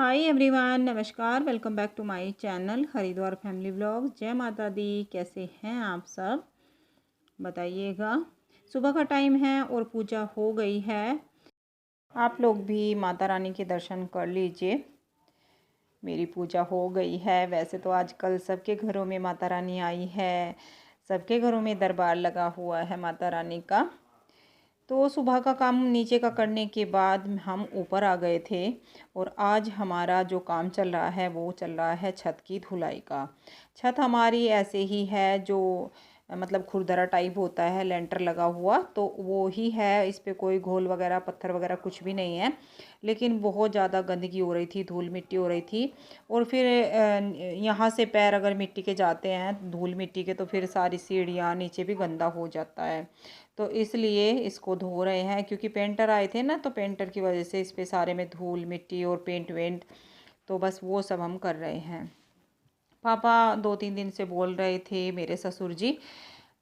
हाय everyone, नमस्कार। Welcome back to my channel Haridwar family vlog. जय माता दी। कैसे हैं आप सब, बताइएगा। सुबह का टाइम है और पूजा हो गई है। आप लोग भी माता रानी के दर्शन कर लीजिए। मेरी पूजा हो गई है। वैसे तो आजकल सबके घरों में माता रानी आई है, सबके घरों में दरबार लगा हुआ है माता रानी का। तो सुबह का काम नीचे का करने के बाद हम ऊपर आ गए थे और आज हमारा जो काम चल रहा है वो चल रहा है छत की धुलाई का। छत हमारी ऐसे ही है जो मतलब खुरदरा टाइप होता है, लेंटर लगा हुआ, तो वो ही है। इस पे कोई घोल वगैरह पत्थर वगैरह कुछ भी नहीं है, लेकिन बहुत ज़्यादा गंदगी हो रही थी, धूल मिट्टी हो रही थी। और फिर यहाँ से पैर अगर मिट्टी के जाते हैं, धूल मिट्टी के, तो फिर सारी सीढ़ियाँ नीचे भी गंदा हो जाता है। तो इसलिए इसको धो रहे हैं, क्योंकि पेंटर आए थे ना, तो पेंटर की वजह से इस पे सारे में धूल मिट्टी और पेंट वेंट, तो बस वो सब हम कर रहे हैं। पापा 2-3 दिन से बोल रहे थे, मेरे ससुर जी।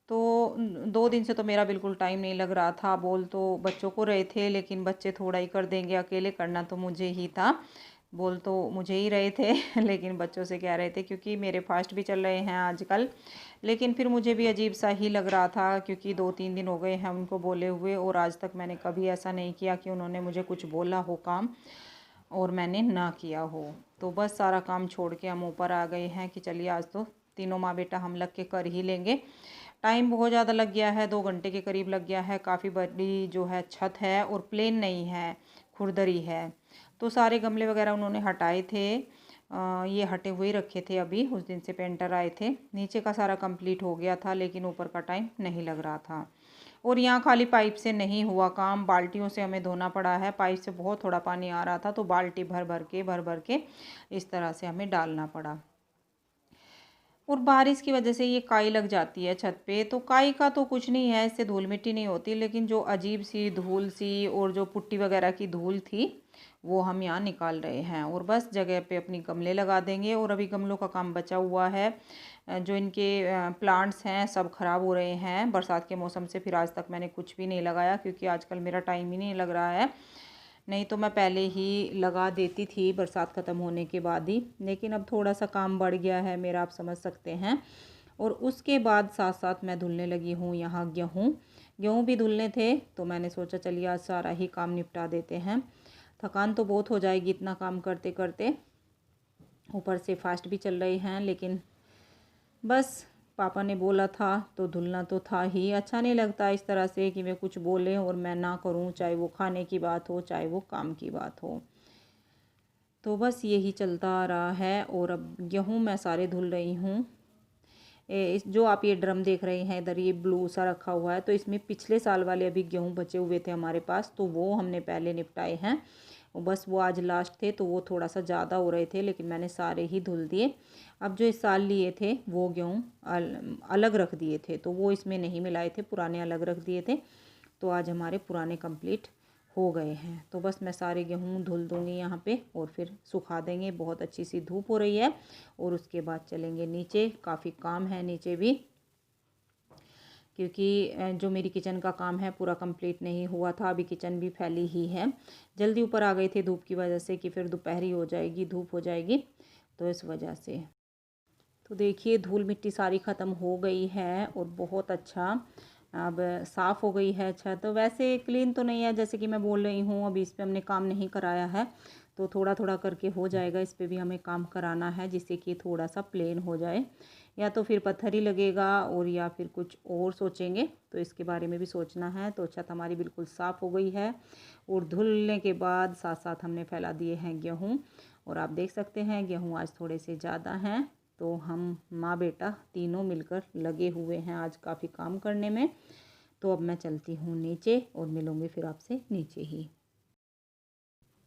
तो 2 दिन से तो मेरा बिल्कुल टाइम नहीं लग रहा था। बोल तो बच्चों को रहे थे, लेकिन बच्चे थोड़ा ही कर देंगे, अकेले करना तो मुझे ही था। बोल तो मुझे ही रहे थे लेकिन बच्चों से कह रहे थे, क्योंकि मेरे फास्ट भी चल रहे हैं आजकल। लेकिन फिर मुझे भी अजीब सा ही लग रहा था, क्योंकि 2-3 दिन हो गए हैं उनको बोले हुए, और आज तक मैंने कभी ऐसा नहीं किया कि उन्होंने मुझे कुछ बोला हो काम और मैंने ना किया हो। तो बस सारा काम छोड़ के हम ऊपर आ गए हैं कि चलिए आज तो तीनों माँ बेटा हम लग के कर ही लेंगे। टाइम बहुत ज़्यादा लग गया है, 2 घंटे के करीब लग गया है। काफ़ी बड़ी जो है छत है और प्लेन नहीं है, खुरदरी है। तो सारे गमले वगैरह उन्होंने हटाए थे। ये हटे हुए ही रखे थे। अभी उस दिन से पेंटर आए थे। नीचे का सारा कंप्लीट हो गया था, लेकिन ऊपर का टाइम नहीं लग रहा था। और यहाँ खाली पाइप से नहीं हुआ काम, बाल्टियों से हमें धोना पड़ा है। पाइप से बहुत थोड़ा पानी आ रहा था, तो बाल्टी भर भर के इस तरह से हमें डालना पड़ा। और बारिश की वजह से ये काई लग जाती है छत पे। तो काई का तो कुछ नहीं है, इससे धूल मिट्टी नहीं होती, लेकिन जो अजीब सी धूल सी और जो पुट्टी वगैरह की धूल थी, वो हम यहाँ निकाल रहे हैं। और बस जगह पे अपनी गमले लगा देंगे। और अभी गमलों का काम बचा हुआ है। जो इनके प्लांट्स हैं सब ख़राब हो रहे हैं बरसात के मौसम से। फिर आज तक मैंने कुछ भी नहीं लगाया, क्योंकि आजकल मेरा टाइम ही नहीं लग रहा है। नहीं तो मैं पहले ही लगा देती थी बरसात ख़त्म होने के बाद ही, लेकिन अब थोड़ा सा काम बढ़ गया है मेरा, आप समझ सकते हैं। और उसके बाद साथ साथ मैं धुलने लगी हूँ यहाँ गेहूँ। गेहूँ भी धुलने थे, तो मैंने सोचा चलिए आज सारा ही काम निपटा देते हैं। थकान तो बहुत हो जाएगी इतना काम करते करते, ऊपर से फास्ट भी चल रहे हैं। लेकिन बस पापा ने बोला था तो धुलना तो था ही। अच्छा नहीं लगता इस तरह से कि वे कुछ बोलें और मैं ना करूं, चाहे वो खाने की बात हो चाहे वो काम की बात हो। तो बस यही चलता आ रहा है। और अब गेहूँ मैं सारे धुल रही हूँ। जो आप ये ड्रम देख रहे हैं इधर, ये ब्लू सा रखा हुआ है, तो इसमें पिछले साल वाले अभी गेहूँ बचे हुए थे हमारे पास, तो वो हमने पहले निपटाए हैं। बस वो आज लास्ट थे, तो वो थोड़ा सा ज़्यादा हो रहे थे, लेकिन मैंने सारे ही धुल दिए। अब जो इस साल लिए थे वो गेहूँ अलग रख दिए थे, तो वो इसमें नहीं मिलाए थे, पुराने अलग रख दिए थे। तो आज हमारे पुराने कंप्लीट हो गए हैं। तो बस मैं सारे गेहूँ धुल दूँगी यहाँ पे और फिर सुखा देंगे। बहुत अच्छी सी धूप हो रही है। और उसके बाद चलेंगे नीचे। काफ़ी काम है नीचे भी, क्योंकि जो मेरी किचन का काम है पूरा कंप्लीट नहीं हुआ था। अभी किचन भी फैली ही है। जल्दी ऊपर आ गए थे धूप की वजह से, कि फिर दोपहरी हो जाएगी, धूप हो जाएगी, तो इस वजह से। तो देखिए धूल मिट्टी सारी ख़त्म हो गई है और बहुत अच्छा अब साफ़ हो गई है छत। तो वैसे क्लीन तो नहीं है, जैसे कि मैं बोल रही हूँ, अभी इस पे हमने काम नहीं कराया है, तो थोड़ा थोड़ा करके हो जाएगा। इस पे भी हमें काम कराना है, जिससे कि थोड़ा सा प्लेन हो जाए। या तो फिर पत्थर ही लगेगा, और या फिर कुछ और सोचेंगे, तो इसके बारे में भी सोचना है। तो छत हमारी बिल्कुल साफ़ हो गई है। और धुलने के बाद साथ साथ हमने फैला दिए हैं गेहूँ। और आप देख सकते हैं गेहूँ आज थोड़े से ज़्यादा हैं, तो हम माँ बेटा तीनों मिलकर लगे हुए हैं आज काफ़ी काम करने में। तो अब मैं चलती हूँ नीचे और मिलूँगी फिर आपसे नीचे ही।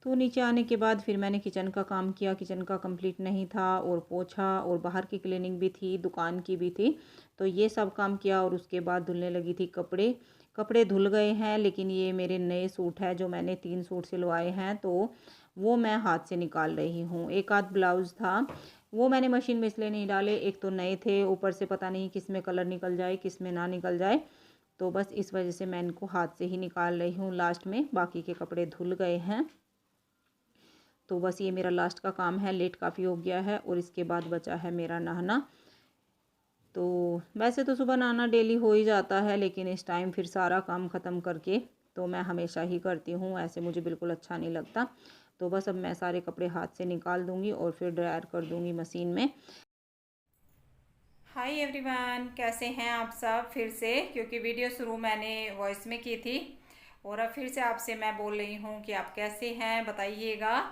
तो नीचे आने के बाद फिर मैंने किचन का काम किया। किचन का कंप्लीट नहीं था, और पोछा और बाहर की क्लीनिंग भी थी, दुकान की भी थी, तो ये सब काम किया। और उसके बाद धुलने लगी थी कपड़े। कपड़े धुल गए हैं, लेकिन ये मेरे नए सूट है जो मैंने 3 सूट सिलवाए हैं, तो वो मैं हाथ से निकाल रही हूँ। एक आध ब्लाउज़ था, वो मैंने मशीन में इसलिए नहीं डाले, एक तो नए थे, ऊपर से पता नहीं किस में कलर निकल जाए किस में ना निकल जाए, तो बस इस वजह से मैं इनको हाथ से ही निकाल रही हूँ लास्ट में। बाकी के कपड़े धुल गए हैं। तो बस ये मेरा लास्ट का काम है, लेट काफ़ी हो गया है और इसके बाद बचा है मेरा नहाना। तो वैसे तो सुबह नहाना डेली हो ही जाता है, लेकिन इस टाइम फिर सारा काम ख़त्म करके तो मैं हमेशा ही करती हूँ, ऐसे मुझे बिल्कुल अच्छा नहीं लगता। तो बस अब मैं सारे कपड़े हाथ से निकाल दूँगी और फिर ड्रायर कर दूँगी मशीन में। हाय एवरीवन, कैसे हैं आप सब? फिर से, क्योंकि वीडियो शुरू मैंने वॉइस में की थी और अब फिर से आपसे मैं बोल रही हूँ कि आप कैसे हैं बताइएगा,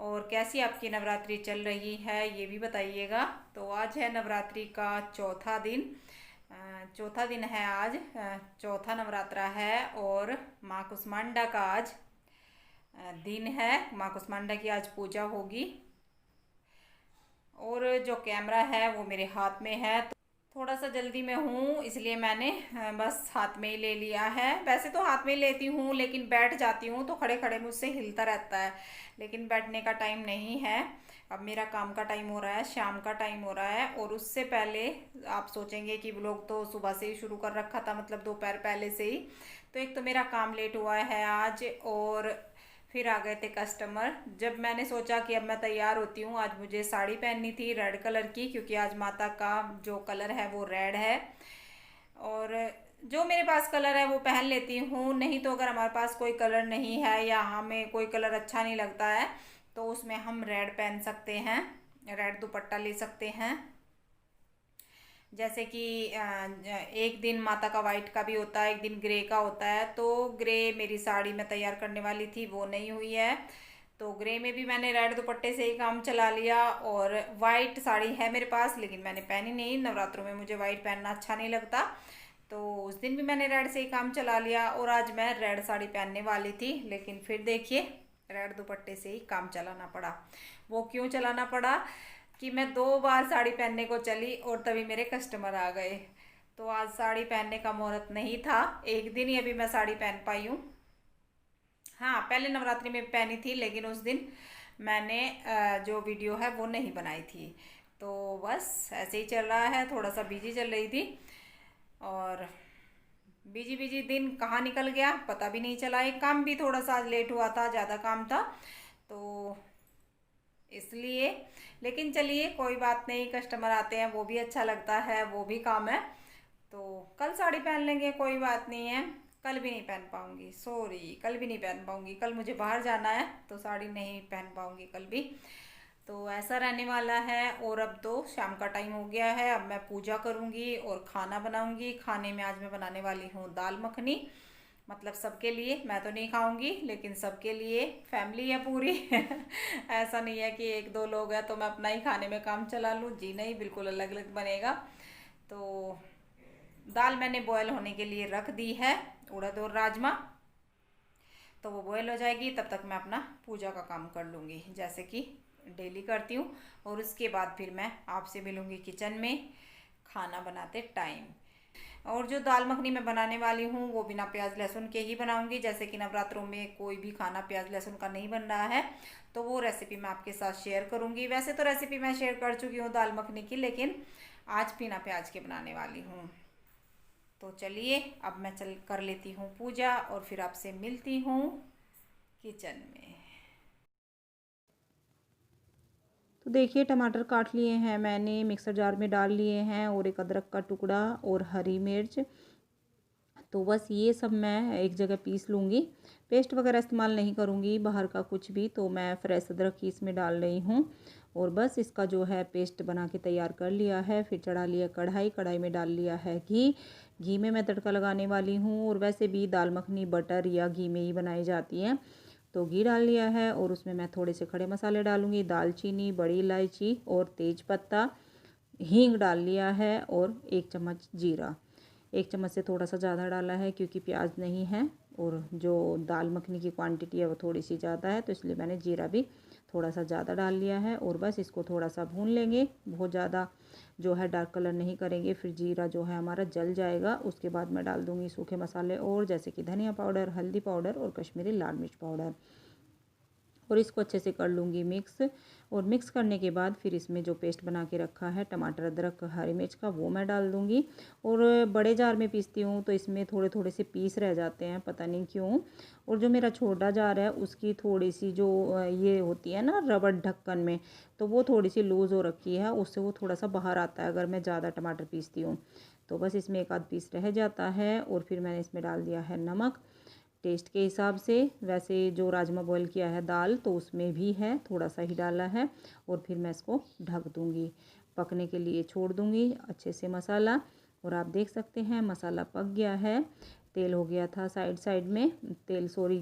और कैसी आपकी नवरात्रि चल रही है ये भी बताइएगा। तो आज है नवरात्रि का चौथा दिन। चौथा दिन है आज, चौथा नवरात्रा है और माँ कुष्मांडा का आज दिन है। माँ कुष्मांडा की आज पूजा होगी और जो कैमरा है वो मेरे हाथ में है, तो थोड़ा सा जल्दी में हूँ इसलिए मैंने बस हाथ में ही ले लिया है। वैसे तो हाथ में ही लेती हूँ, लेकिन बैठ जाती हूँ तो खड़े खड़े मुझसे हिलता रहता है, लेकिन बैठने का टाइम नहीं है। अब मेरा काम का टाइम हो रहा है, शाम का टाइम हो रहा है, और उससे पहले आप सोचेंगे कि व्लॉग तो सुबह से ही शुरू कर रखा था, मतलब दोपहर पहले से ही। तो एक तो मेरा काम लेट हुआ है आज, और फिर आ गए थे कस्टमर। जब मैंने सोचा कि अब मैं तैयार होती हूँ, आज मुझे साड़ी पहननी थी रेड कलर की, क्योंकि आज माता का जो कलर है वो रेड है, और जो मेरे पास कलर है वो पहन लेती हूँ। नहीं तो अगर हमारे पास कोई कलर नहीं है या हमें कोई कलर अच्छा नहीं लगता है तो उसमें हम रेड पहन सकते हैं, रेड दुपट्टा ले सकते हैं। जैसे कि एक दिन माता का वाइट का भी होता है, एक दिन ग्रे का होता है। तो ग्रे मेरी साड़ी में तैयार करने वाली थी, वो नहीं हुई है, तो ग्रे में भी मैंने रेड दुपट्टे से ही काम चला लिया। और वाइट साड़ी है मेरे पास, लेकिन मैंने पहनी नहीं, नवरात्रों में मुझे वाइट पहनना अच्छा नहीं लगता, तो उस दिन भी मैंने रेड से ही काम चला लिया। और आज मैं रेड साड़ी पहनने वाली थी, लेकिन फिर देखिए रेड दुपट्टे से ही काम चलाना पड़ा। वो क्यों चलाना पड़ा कि मैं 2 बार साड़ी पहनने को चली और तभी मेरे कस्टमर आ गए। तो आज साड़ी पहनने का मुहूर्त नहीं था, एक दिन ही अभी मैं साड़ी पहन पाई हूँ। हाँ, पहले नवरात्रि में पहनी थी, लेकिन उस दिन मैंने जो वीडियो है वो नहीं बनाई थी। तो बस ऐसे ही चल रहा है, थोड़ा सा बिजी चल रही थी, और बिजी बिजी दिन कहाँ निकल गया पता भी नहीं चला। एक काम भी थोड़ा सा आज लेट हुआ था, ज़्यादा काम था तो इसलिए। लेकिन चलिए कोई बात नहीं, कस्टमर आते हैं वो भी अच्छा लगता है, वो भी काम है। तो कल साड़ी पहन लेंगे, कोई बात नहीं है। कल भी नहीं पहन पाऊंगी, सॉरी, कल भी नहीं पहन पाऊंगी, कल मुझे बाहर जाना है तो साड़ी नहीं पहन पाऊंगी कल भी। तो ऐसा रहने वाला है। और अब तो शाम का टाइम हो गया है, अब मैं पूजा करूंगी और खाना बनाऊंगी। खाने में आज मैं बनाने वाली हूँ दाल मखनी, मतलब सबके लिए, मैं तो नहीं खाऊंगी लेकिन सबके लिए, फैमिली है पूरी ऐसा नहीं है कि 1-2 लोग हैं तो मैं अपना ही खाने में काम चला लूँ, जी नहीं, बिल्कुल अलग अलग बनेगा। तो दाल मैंने बॉयल होने के लिए रख दी है, उड़द और राजमा, तो वो बॉयल हो जाएगी, तब तक मैं अपना पूजा का काम कर लूँगी जैसे कि डेली करती हूँ। और उसके बाद फिर मैं आपसे मिलूँगी किचन में खाना बनाते टाइम। और जो दाल मखनी मैं बनाने वाली हूँ वो बिना प्याज लहसुन के ही बनाऊंगी, जैसे कि नवरात्रों में कोई भी खाना प्याज लहसुन का नहीं बन रहा है, तो वो रेसिपी मैं आपके साथ शेयर करूंगी। वैसे तो रेसिपी मैं शेयर कर चुकी हूँ दाल मखनी की, लेकिन आज बिना प्याज के बनाने वाली हूँ। तो चलिए अब मैं चल कर लेती हूँ पूजा और फिर आपसे मिलती हूँ किचन में। तो देखिए टमाटर काट लिए हैं मैंने, मिक्सर जार में डाल लिए हैं, और एक अदरक का टुकड़ा और हरी मिर्च। तो बस ये सब मैं एक जगह पीस लूँगी, पेस्ट वगैरह इस्तेमाल नहीं करूँगी बाहर का कुछ भी। तो मैं फ्रेश अदरक ही इसमें डाल रही हूँ, और बस इसका जो है पेस्ट बना के तैयार कर लिया है। फिर चढ़ा लिया कढ़ाई, कढ़ाई में डाल लिया है घी, घी में मैं तड़का लगाने वाली हूँ। और वैसे भी दाल मखनी बटर या घी में ही बनाई जाती है, तो घी डाल लिया है। और उसमें मैं थोड़े से खड़े मसाले डालूँगी, दालचीनी, बड़ी इलायची और तेज पत्ता, हींग डाल लिया है, और 1 चम्मच जीरा। 1 चम्मच से थोड़ा सा ज़्यादा डाला है क्योंकि प्याज नहीं है, और जो दाल मखनी की क्वांटिटी है वो थोड़ी सी ज़्यादा है, तो इसलिए मैंने जीरा भी थोड़ा सा ज़्यादा डाल लिया है। और बस इसको थोड़ा सा भून लेंगे, बहुत ज़्यादा जो है डार्क कलर नहीं करेंगे, फिर जीरा जो है हमारा जल जाएगा। उसके बाद मैं डाल दूँगी सूखे मसाले, और जैसे कि धनिया पाउडर, हल्दी पाउडर और कश्मीरी लाल मिर्च पाउडर। और इसको अच्छे से कर लूँगी मिक्स। और मिक्स करने के बाद फिर इसमें जो पेस्ट बना के रखा है टमाटर, अदरक, हरी मिर्च का, वो मैं डाल दूँगी। और बड़े जार में पीसती हूँ तो इसमें थोड़े थोड़े से पीस रह जाते हैं, पता नहीं क्यों। और जो मेरा छोटा जार है उसकी थोड़ी सी जो ये होती है ना रबड़ ढक्कन में, तो वो थोड़ी सी लूज़ हो रखी है, उससे वो थोड़ा सा बाहर आता है अगर मैं ज़्यादा टमाटर पीसती हूँ। तो बस इसमें एक आध पीस रह जाता है। और फिर मैंने इसमें डाल दिया है नमक टेस्ट के हिसाब से। वैसे जो राजमा बॉईल किया है दाल तो उसमें भी है, थोड़ा सा ही डाला है। और फिर मैं इसको ढक दूँगी, पकने के लिए छोड़ दूँगी अच्छे से मसाला। और आप देख सकते हैं मसाला पक गया है, तेल हो गया था साइड साइड में, तेल सॉरी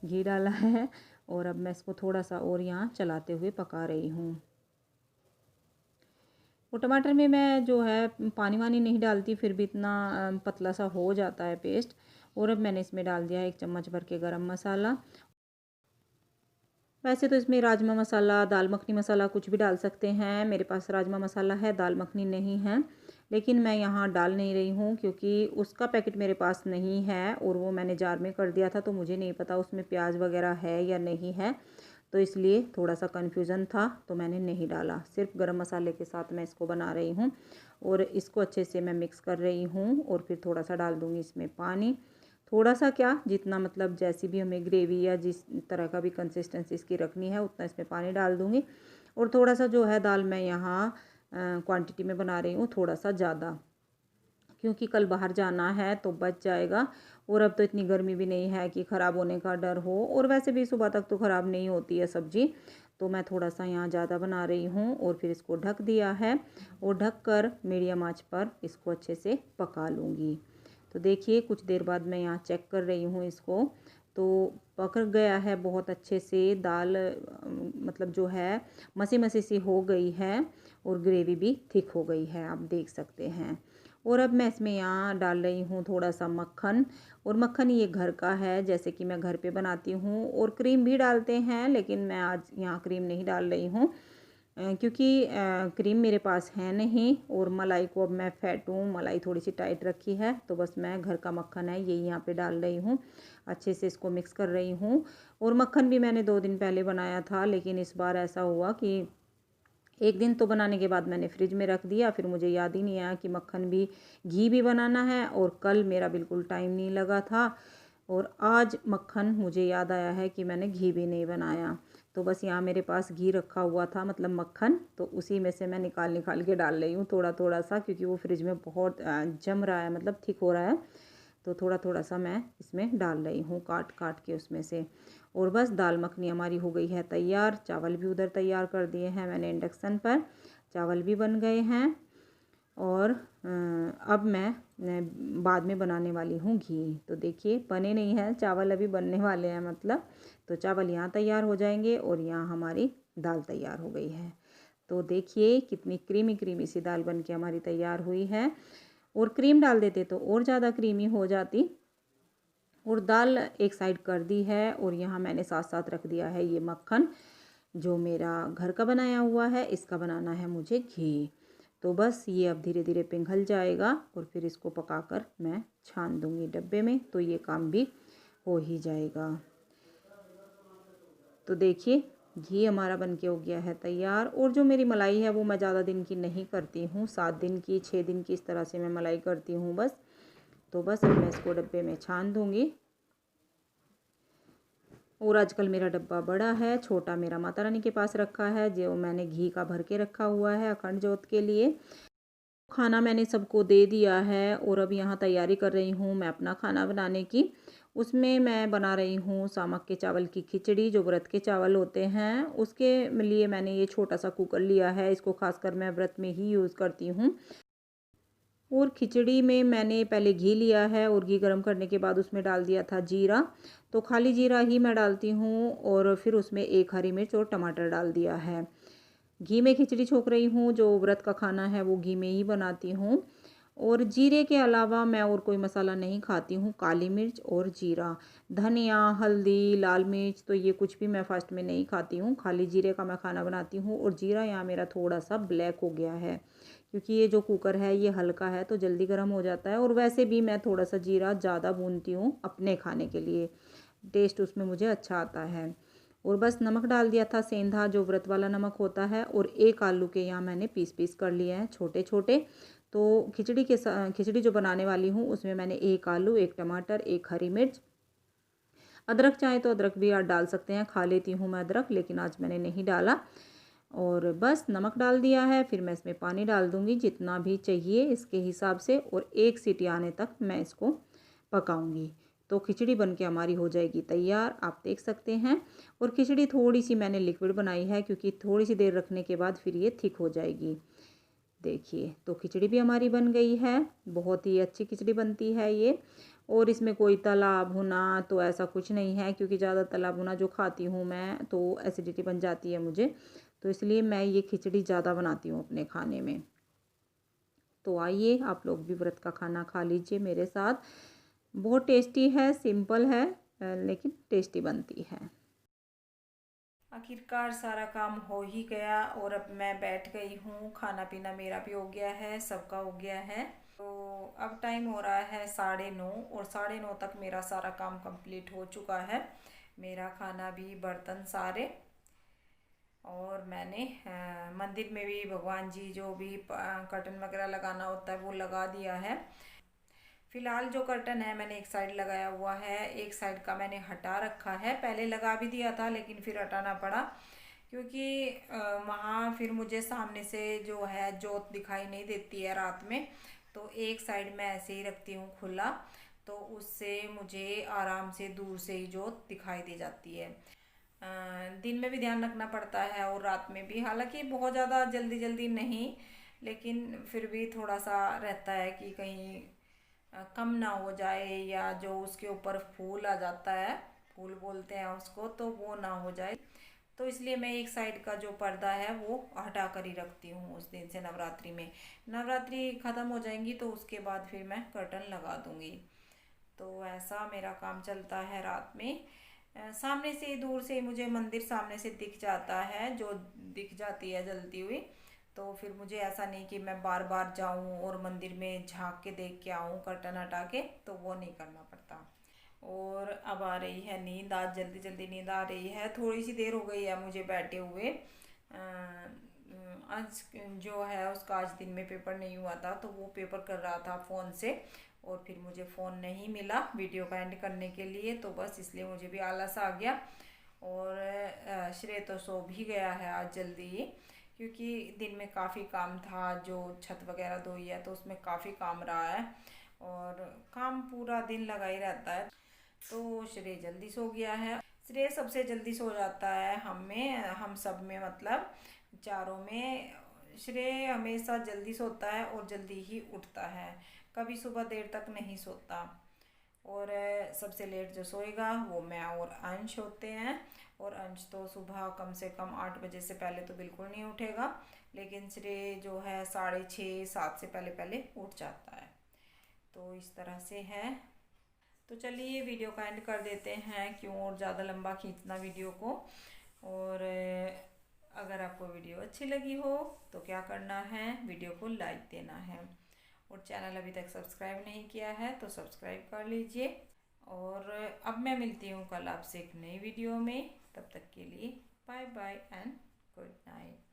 घी डाला है। और अब मैं इसको थोड़ा सा और यहाँ चलाते हुए पका रही हूँ। और टमाटर में मैं जो है पानी वानी नहीं डालती, फिर भी इतना पतला सा हो जाता है पेस्ट। और अब मैंने इसमें डाल दिया है 1 चम्मच भर के गरम मसाला। वैसे तो इसमें राजमा मसाला, दाल मखनी मसाला कुछ भी डाल सकते हैं। मेरे पास राजमा मसाला है, दाल मखनी नहीं है, लेकिन मैं यहाँ डाल नहीं रही हूँ क्योंकि उसका पैकेट मेरे पास नहीं है और वो मैंने जार में कर दिया था, तो मुझे नहीं पता उसमें प्याज वगैरह है या नहीं है, तो इसलिए थोड़ा सा कन्फ्यूज़न था, तो मैंने नहीं डाला। सिर्फ गरम मसाले के साथ मैं इसको बना रही हूँ। और इसको अच्छे से मैं मिक्स कर रही हूँ। और फिर थोड़ा सा डाल दूँगी इसमें पानी, थोड़ा सा क्या, जितना मतलब जैसी भी हमें ग्रेवी या जिस तरह का भी कंसिस्टेंसी इसकी रखनी है उतना इसमें पानी डाल दूँगी। और थोड़ा सा जो है दाल मैं यहाँ क्वांटिटी में बना रही हूँ थोड़ा सा ज़्यादा, क्योंकि कल बाहर जाना है तो बच जाएगा। और अब तो इतनी गर्मी भी नहीं है कि ख़राब होने का डर हो, और वैसे भी सुबह तक तो ख़राब नहीं होती है सब्ज़ी। तो मैं थोड़ा सा यहाँ ज़्यादा बना रही हूँ। और फिर इसको ढक दिया है और ढक कर मीडियम आंच पर इसको अच्छे से पका लूँगी। तो देखिए कुछ देर बाद मैं यहाँ चेक कर रही हूँ इसको, तो पक गया है बहुत अच्छे से। दाल मतलब जो है मसी मसी सी हो गई है और ग्रेवी भी थिक हो गई है, आप देख सकते हैं। और अब मैं इसमें यहाँ डाल रही हूँ थोड़ा सा मक्खन। और मक्खन ये घर का है, जैसे कि मैं घर पे बनाती हूँ। और क्रीम भी डालते हैं, लेकिन मैं आज यहाँ क्रीम नहीं डाल रही हूँ क्योंकि क्रीम मेरे पास है नहीं। और मलाई को अब मैं फेंटूँ, मलाई थोड़ी सी टाइट रखी है, तो बस मैं घर का मक्खन है यही यहाँ पे डाल रही हूँ। अच्छे से इसको मिक्स कर रही हूँ। और मक्खन भी मैंने 2 दिन पहले बनाया था, लेकिन इस बार ऐसा हुआ कि एक दिन तो बनाने के बाद मैंने फ्रिज में रख दिया, फिर मुझे याद ही नहीं आया कि मक्खन भी, घी भी बनाना है। और कल मेरा बिल्कुल टाइम नहीं लगा था, और आज मक्खन मुझे याद आया है कि मैंने घी भी नहीं बनाया। तो बस यहाँ मेरे पास घी रखा हुआ था, मतलब मक्खन, तो उसी में से मैं निकाल निकाल के डाल रही हूँ थोड़ा थोड़ा सा, क्योंकि वो फ्रिज में बहुत जम रहा है, मतलब थिक हो रहा है। तो थोड़ा थोड़ा सा मैं इसमें डाल रही हूँ काट काट के उसमें से। और बस दाल मखनी हमारी हो गई है तैयार। चावल भी उधर तैयार कर दिए हैं मैंने इंडक्शन पर, चावल भी बन गए हैं। और अब मैं बाद में बनाने वाली हूँ घी। तो देखिए बने नहीं हैं चावल, अभी बनने वाले हैं मतलब। तो चावल यहाँ तैयार हो जाएंगे और यहाँ हमारी दाल तैयार हो गई है। तो देखिए कितनी क्रीमी क्रीमी सी दाल बन के हमारी तैयार हुई है। और क्रीम डाल देते तो और ज़्यादा क्रीमी हो जाती। और दाल एक साइड कर दी है, और यहाँ मैंने साथ साथ रख दिया है ये मक्खन जो मेरा घर का बनाया हुआ है, इसका बनाना है मुझे घी। तो बस ये अब धीरे धीरे पिघल जाएगा और फिर इसको पकाकर मैं छान दूँगी डब्बे में, तो ये काम भी हो ही जाएगा। तो देखिए घी हमारा बनके हो गया है तैयार। और जो मेरी मलाई है वो मैं ज़्यादा दिन की नहीं करती हूँ, 7 दिन की, 6 दिन की, इस तरह से मैं मलाई करती हूँ बस। तो बस अब मैं इसको डब्बे में छान दूँगी। और आजकल मेरा डब्बा बड़ा है, छोटा मेरा माता रानी के पास रखा है, जो मैंने घी का भर के रखा हुआ है अखंड जोत के लिए। खाना मैंने सबको दे दिया है, और अब यहाँ तैयारी कर रही हूँ मैं अपना खाना बनाने की। उसमें मैं बना रही हूँ सामक के चावल की खिचड़ी, जो व्रत के चावल होते हैं, उसके लिए मैंने ये छोटा सा कुकर लिया है। इसको खासकर मैं व्रत में ही यूज़ करती हूँ। और खिचड़ी में मैंने पहले घी लिया है, और घी गर्म करने के बाद उसमें डाल दिया था जीरा। तो खाली जीरा ही मैं डालती हूँ, और फिर उसमें 1 हरी मिर्च और टमाटर डाल दिया है। घी में खिचड़ी छोक रही हूँ, जो व्रत का खाना है वो घी में ही बनाती हूँ। और जीरे के अलावा मैं और कोई मसाला नहीं खाती हूँ, काली मिर्च और जीरा। धनिया, हल्दी, लाल मिर्च तो ये कुछ भी मैं फास्ट में नहीं खाती हूँ, खाली जीरे का मैं खाना बनाती हूँ। और जीरा यहाँ मेरा थोड़ा सा ब्लैक हो गया है, क्योंकि ये जो कुकर है ये हल्का है तो जल्दी गर्म हो जाता है। और वैसे भी मैं थोड़ा सा जीरा ज़्यादा भूनती हूँ अपने खाने के लिए, टेस्ट उसमें मुझे अच्छा आता है। और बस नमक डाल दिया था सेंधा जो व्रत वाला नमक होता है, और एक आलू के यहाँ मैंने पीस कर लिए हैं छोटे छोटे। तो खिचड़ी जो बनाने वाली हूँ उसमें मैंने एक आलू, एक टमाटर, एक हरी मिर्च, अदरक चाहे तो अदरक भी आप डाल सकते हैं, खा लेती हूँ मैं अदरक, लेकिन आज मैंने नहीं डाला। और बस नमक डाल दिया है। फिर मैं इसमें पानी डाल दूँगी जितना भी चाहिए इसके हिसाब से, और एक सीटी आने तक मैं इसको पकाऊंगी। तो खिचड़ी बनके हमारी हो जाएगी तैयार, आप देख सकते हैं। और खिचड़ी थोड़ी सी मैंने लिक्विड बनाई है क्योंकि थोड़ी सी देर रखने के बाद फिर ये थिक हो जाएगी। देखिए तो खिचड़ी भी हमारी बन गई है, बहुत ही अच्छी खिचड़ी बनती है ये। और इसमें कोई तला भुना तो ऐसा कुछ नहीं है, क्योंकि ज़्यादा तला भुना जो खाती हूँ मैं तो एसिडिटी बन जाती है मुझे, तो इसलिए मैं ये खिचड़ी ज़्यादा बनाती हूँ अपने खाने में। तो आइए आप लोग भी व्रत का खाना खा लीजिए मेरे साथ। बहुत टेस्टी है, सिंपल है लेकिन टेस्टी बनती है। आखिरकार सारा काम हो ही गया और अब मैं बैठ गई हूँ, खाना पीना मेरा भी हो गया है, सबका हो गया है। तो अब टाइम हो रहा है 9:30, और 9:30 तक मेरा सारा काम कंप्लीट हो चुका है। मेरा खाना भी, बर्तन सारे, और मैंने मंदिर में भी भगवान जी जो भी कर्टन वगैरह लगाना होता है वो लगा दिया है। फिलहाल जो कर्टन है मैंने एक साइड लगाया हुआ है, एक साइड का मैंने हटा रखा है। पहले लगा भी दिया था लेकिन फिर हटाना पड़ा, क्योंकि वहाँ फिर मुझे सामने से जो है जोत दिखाई नहीं देती है रात में। तो एक साइड मैं ऐसे ही रखती हूँ खुला, तो उससे मुझे आराम से दूर से ही जोत दिखाई दे जाती है। दिन में भी ध्यान रखना पड़ता है और रात में भी, हालांकि बहुत ज़्यादा जल्दी जल्दी नहीं, लेकिन फिर भी थोड़ा सा रहता है कि कहीं कम ना हो जाए, या जो उसके ऊपर फूल आ जाता है, फूल बोलते हैं उसको, तो वो ना हो जाए। तो इसलिए मैं एक साइड का जो पर्दा है वो हटा कर ही रखती हूँ उस दिन से। नवरात्रि में, नवरात्रि ख़त्म हो जाएंगी तो उसके बाद फिर मैं कर्टन लगा दूँगी। तो ऐसा मेरा काम चलता है रात में। सामने से, दूर से मुझे मंदिर सामने से दिख जाता है, जो दिख जाती है जलती हुई। तो फिर मुझे ऐसा नहीं कि मैं बार बार जाऊं और मंदिर में झांक के देख के आऊं कर्टन हटा के, तो वो नहीं करना पड़ता। और अब आ रही है नींद, आज जल्दी जल्दी नींद आ रही है। थोड़ी सी देर हो गई है मुझे बैठे हुए। आज जो है उसका आज दिन में पेपर नहीं हुआ था, तो वो पेपर कर रहा था फ़ोन से, और फिर मुझे फ़ोन नहीं मिला वीडियो का एंड करने के लिए, तो बस इसलिए मुझे भी आलस आ गया। और श्रेय तो सो भी गया है आज जल्दी ही, क्योंकि दिन में काफ़ी काम था, जो छत वगैरह धोई है तो उसमें काफ़ी काम रहा है, और काम पूरा दिन लगा ही रहता है। तो श्रेय जल्दी सो गया है। श्रेय सबसे जल्दी सो जाता है हम सब में, मतलब चारों में श्रेय हमेशा जल्दी सोता है और जल्दी ही उठता है, कभी सुबह देर तक नहीं सोता। और सबसे लेट जो सोएगा वो मैं और अंश होते हैं। और अंश तो सुबह कम से कम 8 बजे से पहले तो बिल्कुल नहीं उठेगा, लेकिन श्रेय जो है 6:30 7 से पहले पहले उठ जाता है। तो इस तरह से है। तो चलिए वीडियो का एंड कर देते हैं, क्यों और ज़्यादा लंबा खींचना वीडियो को। और अगर आपको वीडियो अच्छी लगी हो तो क्या करना है, वीडियो को लाइक देना है, और चैनल अभी तक सब्सक्राइब नहीं किया है तो सब्सक्राइब कर लीजिए। और अब मैं मिलती हूँ कल आपसे एक नई वीडियो में, तब तक के लिए bye bye and good night.